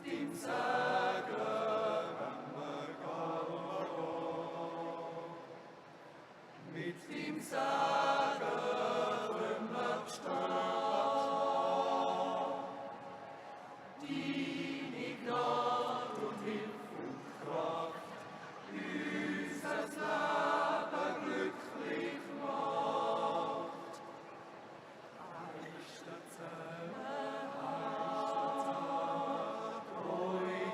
dem Segen mit dem Segen wollen wir bestehen. Deine Gnade und Hilfe und Kraft uns das Leben glücklich macht. Heißt der Zusammen, treu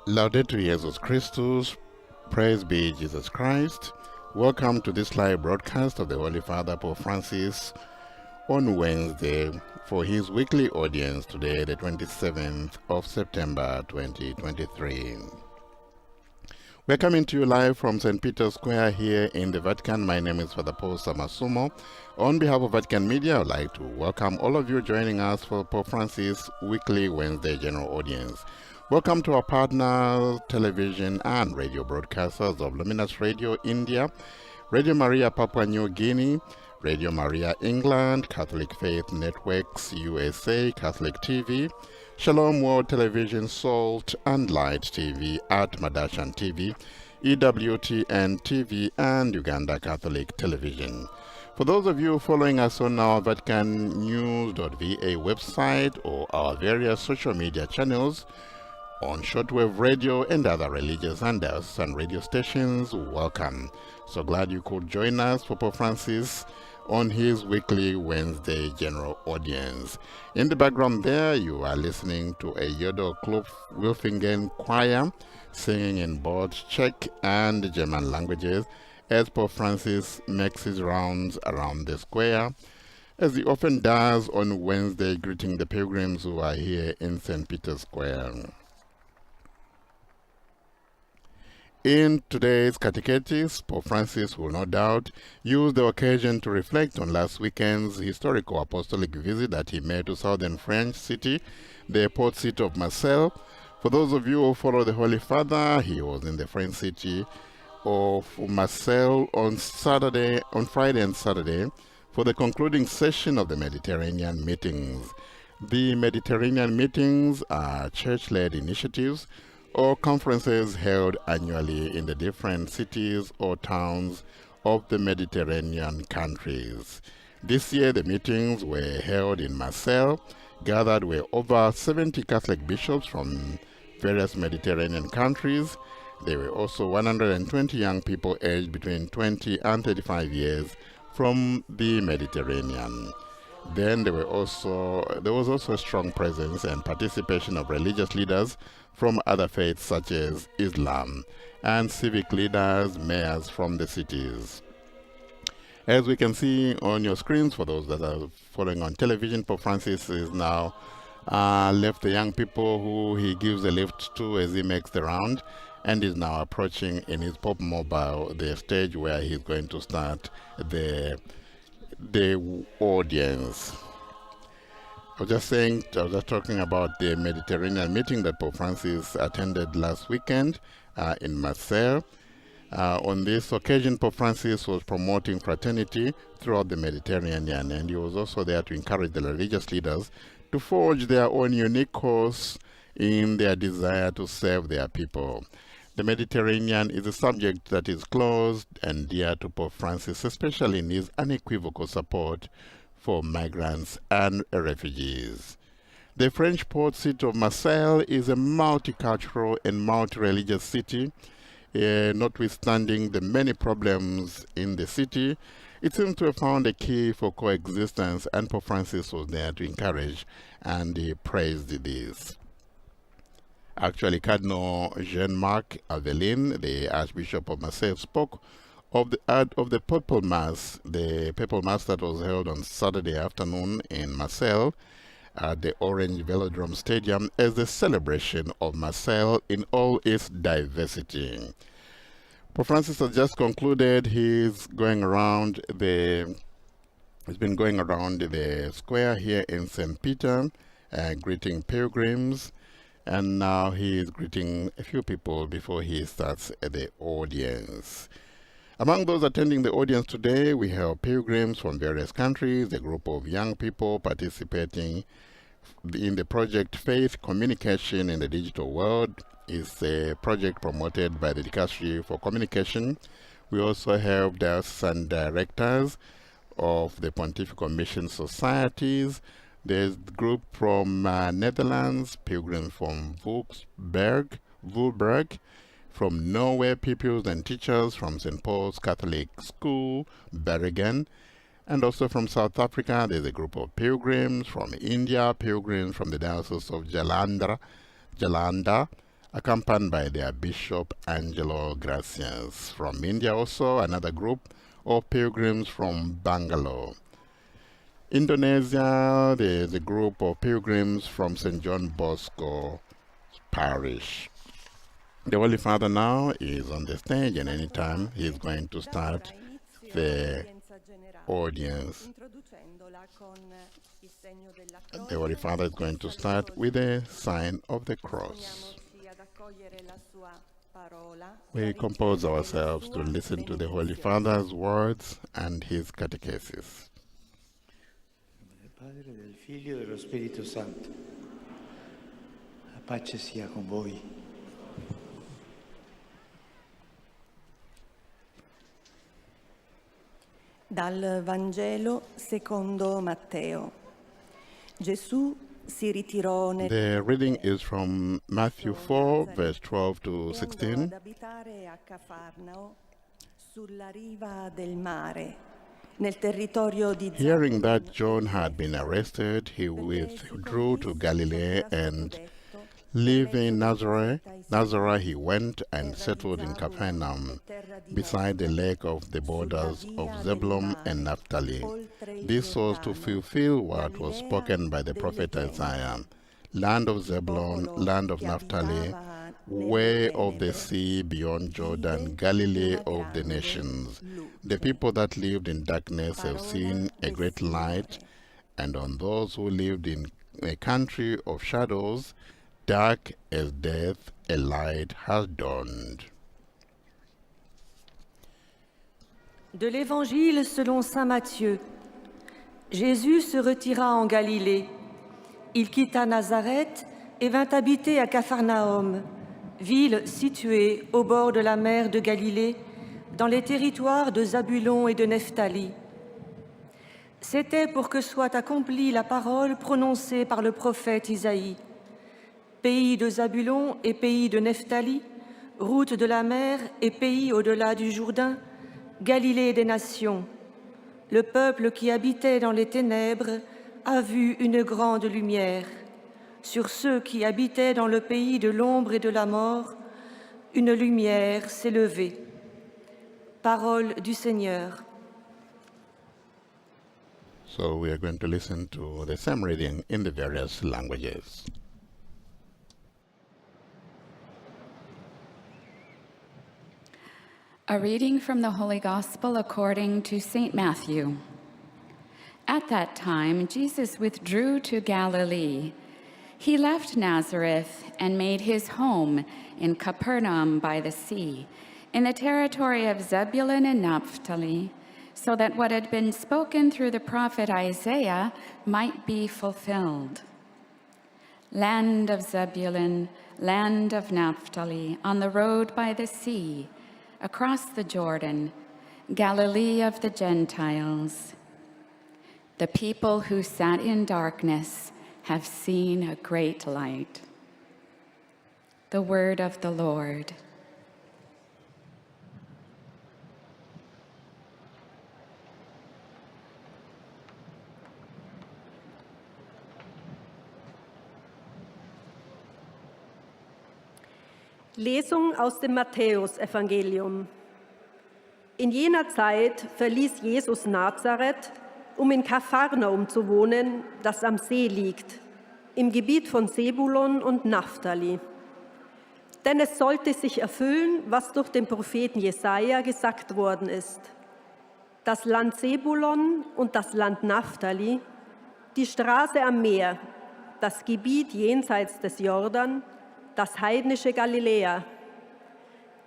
Laudetur Jesus Christus, praise be Jesus Christ. Welcome to this live broadcast of the Holy Father Pope Francis on Wednesday for his weekly audience today, the 27th of September 2023. We're coming to you live from St. Peter's Square here in the Vatican. My name is Father Paul Samasumo. On behalf of Vatican Media, I'd like to welcome all of you joining us for Pope Francis' weekly Wednesday general audience. Welcome to our partner television and radio broadcasters of Luminous Radio India, Radio Maria Papua New Guinea, Radio Maria England, Catholic Faith Networks USA, Catholic TV, Shalom World Television, Salt and Light TV, at Madashan TV, EWTN TV, and Uganda Catholic Television. For those of you following us on our VaticanNews.va website or our various social media channels, on shortwave radio and other religious and radio stations, welcome. So glad you could join us for Pope Francis on his weekly Wednesday general audience. In the background there, you are listening to a Yodel Klub Wilfingen choir singing in both Czech and German languages as Pope Francis makes his rounds around the square, as he often does on Wednesday, greeting the pilgrims who are here in St. Peter's Square. In today's Catechesis, Pope Francis will no doubt use the occasion to reflect on last weekend's historical apostolic visit that he made to southern French city, the port city of Marseille. For those of you who follow the Holy Father, he was in the French city of Marseille on Friday and Saturday for the concluding session of the Mediterranean meetings. The Mediterranean meetings are church-led initiatives or conferences held annually in the different cities or towns of the Mediterranean countries. This year, the meetings were held in Marseille. Gathered were over 70 Catholic bishops from various Mediterranean countries. There were also 120 young people aged between 20 and 35 years from the Mediterranean. Then there was also a strong presence and participation of religious leaders from other faiths such as Islam and civic leaders, mayors from the cities. As we can see on your screens, for those that are following on television, Pope Francis is now left the young people who he gives a lift to as he makes the round, and is now approaching in his Pope Mobile the stage where he's going to start the audience. I was just talking about the Mediterranean meeting that Pope Francis attended last weekend in Marseille. On this occasion, Pope Francis was promoting fraternity throughout the Mediterranean, and he was also there to encourage the religious leaders to forge their own unique course in their desire to serve their people. The Mediterranean is a subject that is close and dear to Pope Francis, especially in his unequivocal support for migrants and refugees. The French port city of Marseille is a multicultural and multi-religious city. Notwithstanding the many problems in the city, it seems to have found a key for coexistence, and Pope Francis was there to encourage, and he praised this. Actually, Cardinal Jean-Marc Avelin, the Archbishop of Marseille, spoke of the Papal Mass, that was held on Saturday afternoon in Marseille at the Orange Velodrome Stadium as the celebration of Marseille in all its diversity. Pope Francis has just concluded he's been going around the square here in St. Peter, greeting pilgrims, and now he is greeting a few people before he starts the audience. Among those attending the audience today, we have pilgrims from various countries, a group of young people participating in the project Faith Communication in the Digital World. It's a project promoted by the Dicastery for Communication. We also have diocesan directors of the Pontifical Mission Societies. There's a group from Netherlands, pilgrims from Vulberg, from Norway, pupils and teachers from St. Paul's Catholic School, Bergen, and also from South Africa. There's a group of pilgrims from India, pilgrims from the Diocese of Jalandhar, accompanied by their Bishop Angelo Gracias. From India also, another group of pilgrims from Bangalore. Indonesia, there's a group of pilgrims from St. John Bosco Parish. The Holy Father now is on the stage, and anytime he's going to start the audience. The Holy Father is going to start with the sign of the cross. We compose ourselves to listen to the Holy Father's words and his catechesis. Del Padre, del Figlio e dello Spirito Santo. La pace sia con voi. Dal Vangelo secondo Matteo. Gesù si ritirò nel The reading is from Matthew 4, verse 12 to 16. ad abitare a Cafarnao sulla riva del mare, nel territorio di Hearing that John had been arrested, he withdrew to Galilee, and leaving Nazareth, he went and settled in Capernaum, beside the lake of the borders of Zebulun and Naphtali. This was to fulfill what was spoken by the prophet Isaiah. Land of Zebulun, land of Naphtali, way of the sea beyond Jordan, Galilee of the nations. The people that lived in darkness have seen a great light, and on those who lived in a country of shadows, dark as death, a light has dawned. De l'Évangile selon saint Matthieu. Jésus se retira en Galilée. Il quitta Nazareth et vint habiter à Capharnaüm, ville située au bord de la mer de Galilée, dans les territoires de Zabulon et de Nephtali. C'était pour que soit accomplie la parole prononcée par le prophète Isaïe. Pays de Zabulon et pays de Nephtali, route de la mer et pays au-delà du Jourdain, Galilée des nations. Le peuple qui habitait dans les ténèbres a vu une grande lumière. Sur ceux qui habitaient dans le pays de l'ombre et de la mort, une lumière s'est levée. Parole du Seigneur. So we are going to listen to the same reading in the various languages. A reading from the Holy Gospel according to St. Matthew. At that time, Jesus withdrew to Galilee. He left Nazareth and made his home in Capernaum by the sea, in the territory of Zebulun and Naphtali, so that what had been spoken through the prophet Isaiah might be fulfilled. Land of Zebulun, land of Naphtali, on the road by the sea, across the Jordan, Galilee of the Gentiles. The people who sat in darkness have seen a great light. The word of the Lord. Lesung aus dem Matthäusevangelium. In jener Zeit verließ Jesus Nazareth, um in Kapharnaum zu wohnen, das am See liegt, im Gebiet von Sebulon und Naphtali. Denn es sollte sich erfüllen, was durch den Propheten Jesaja gesagt worden ist. Das Land Sebulon und das Land Naphtali, die Straße am Meer, das Gebiet jenseits des Jordan, das heidnische Galiläa.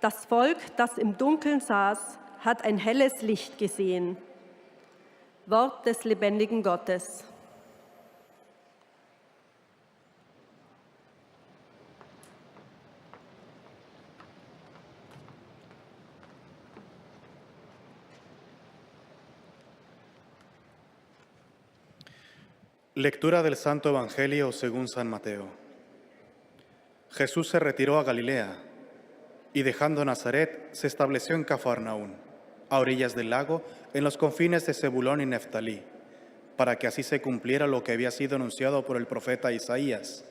Das Volk, das im Dunkeln saß, hat ein helles Licht gesehen. Wort des lebendigen Gottes. Lectura del Santo Evangelio según San Mateo. Jesús se retiró a Galilea y dejando Nazaret se estableció en Cafarnaún, a orillas del lago, en los confines de Zebulón y Neftalí, para que así se cumpliera lo que había sido anunciado por el profeta Isaías.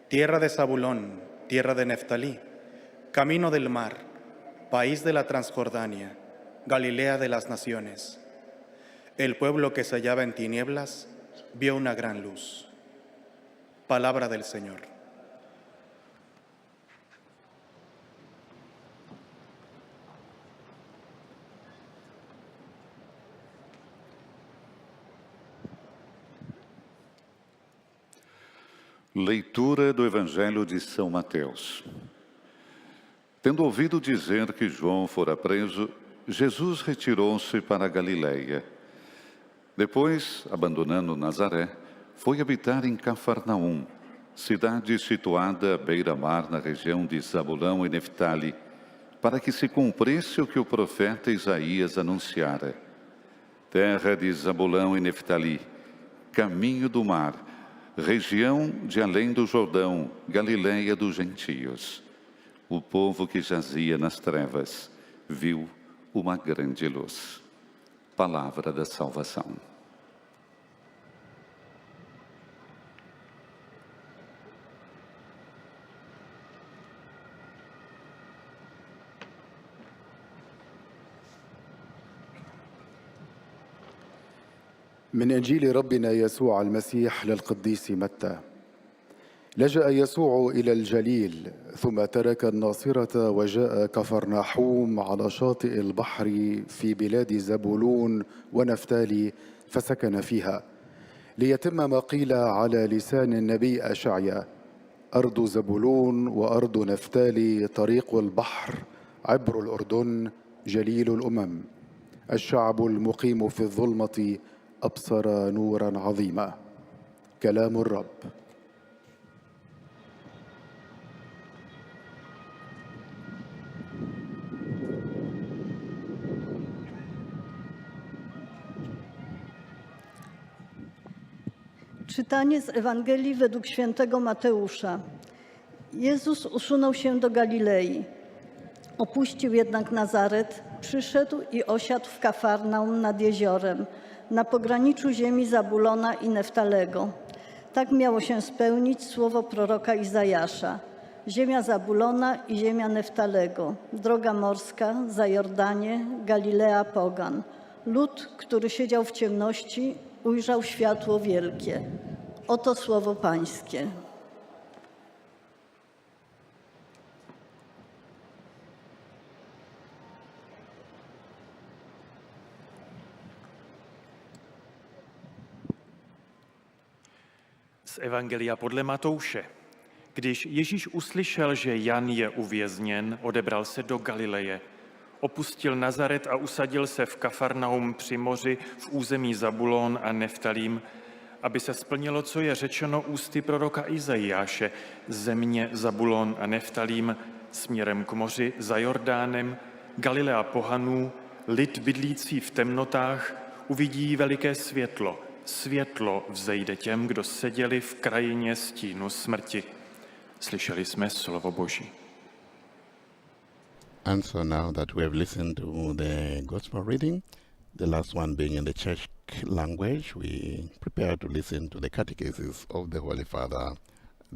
Tierra de Zabulón, tierra de Neftalí, camino del mar, país de la Transjordania, Galilea de las naciones. El pueblo que se hallaba en tinieblas vio una gran luz. Palabra del Señor. Leitura do Evangelho de São Mateus. Tendo ouvido dizer que João fora preso, Jesus retirou-se para a Galileia. Depois, abandonando Nazaré, foi habitar em Cafarnaum, cidade situada à beira-mar na região de Zabulão e Neftali, para que se cumprisse o que o profeta Isaías anunciara. Terra de Zabulão e Neftali, caminho do mar, região de além do Jordão, Galileia dos gentios. O povo que jazia nas trevas viu uma grande luz. Palavra da salvação. من إنجيل ربنا يسوع المسيح للقديس متى. لجأ يسوع إلى الجليل ثم ترك الناصرة وجاء كفرناحوم على شاطئ البحر في بلاد زبولون ونفتالي فسكن فيها، ليتم ما قيل على لسان النبي أشعيا: أرض زبولون وأرض نفتالي طريق البحر عبر الأردن جليل الأمم. الشعب المقيم في الظلمة أبصر نورا عظيما. كلام الرب. Czytanie z Ewangelii według świętego Mateusza. Jezus usunął się do Galilei. Opuścił jednak Nazaret, przyszedł i osiadł w Kafarnaum nad jeziorem, na pograniczu ziemi Zabulona i Neftalego. Tak miało się spełnić słowo proroka Izajasza. Ziemia Zabulona i ziemia Neftalego, droga morska, za Jordanię, Galilea pogan. Lud, który siedział w ciemności, ujrzał światło wielkie. Oto słowo Pańskie. Z Evangelia podle Matouše. Když Ježíš uslyšel, že Jan je uvězněn, odebral se do Galileje. Opustil Nazaret a usadil se v Kafarnaum při moři v území Zabulón a Neftalím, aby se splnilo, co je řečeno ústy proroka Izajáše: země Zabulón a Neftalím směrem k moři za Jordánem, Galilea pohanů, lid bydlící v temnotách uvidí veliké světlo. Světlo vzejde těm, kdo seděli v krajině stínu smrti. Slyšeli jsme slovo Boží. And so now that we have listened to the Gospel reading, the last one being in the Czech language, we prepare to listen to the Catechesis of the Holy Father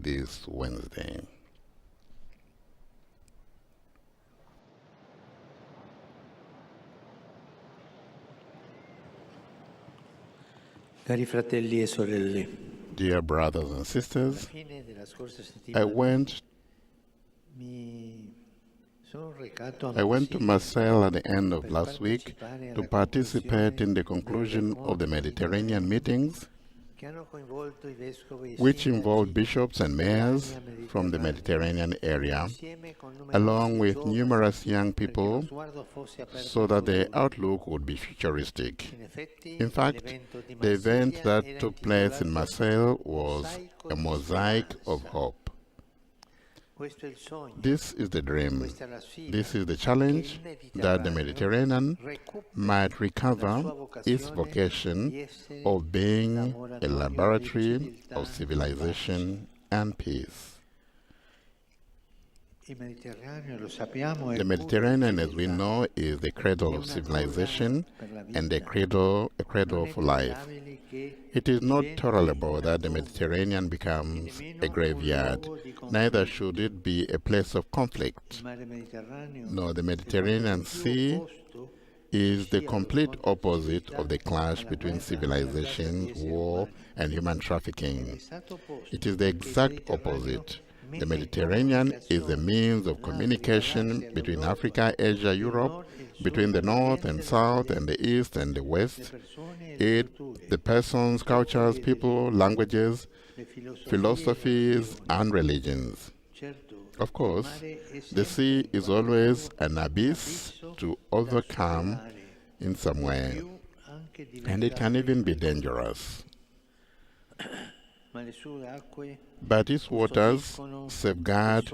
this Wednesday. Cari fratelli e sorelle, Dear brothers and sisters, I went to Marseille at the end of last week to participate in the conclusion of the Mediterranean meetings, which involved bishops and mayors from the Mediterranean area, along with numerous young people, so that the outlook would be futuristic. In fact, the event that took place in Marseille was a mosaic of hope. This is the dream. This is the challenge, that the Mediterranean might recover its vocation of being a laboratory of civilization and peace. The Mediterranean, as we know, is the cradle of civilization and a cradle for life. It is not tolerable that the Mediterranean becomes a graveyard. Neither should it be a place of conflict. No, the Mediterranean Sea is the complete opposite of the clash between civilization, war, and human trafficking. It is the exact opposite. The Mediterranean is the means of communication between Africa, Asia, Europe, between the North and South, and the East and the West. The persons, cultures, people, languages, philosophies, and religions. Of course, the sea is always an abyss to overcome in some way, and it can even be dangerous. But its waters safeguard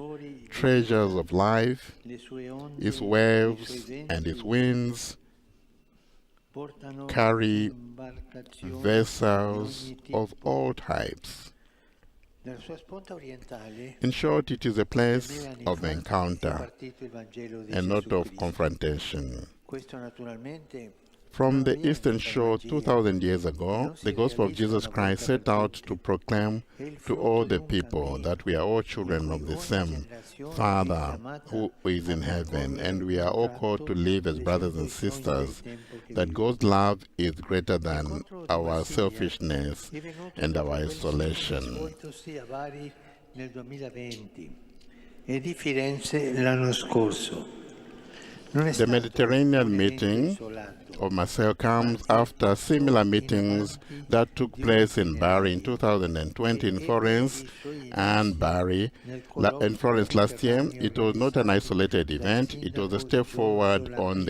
treasures of life, its waves and its winds carry vessels of all types. In short, it is a place of encounter and not of confrontation. From the Eastern Shore 2,000 years ago, the gospel of Jesus Christ set out to proclaim to all the people that we are all children of the same Father who is in heaven, and we are all called to live as brothers and sisters, that God's love is greater than our selfishness and our isolation. The Mediterranean meeting of Marseille comes after similar meetings that took place in Bari in 2020 in Florence and Bari in Florence last year. It was not an isolated event. It was a step forward on the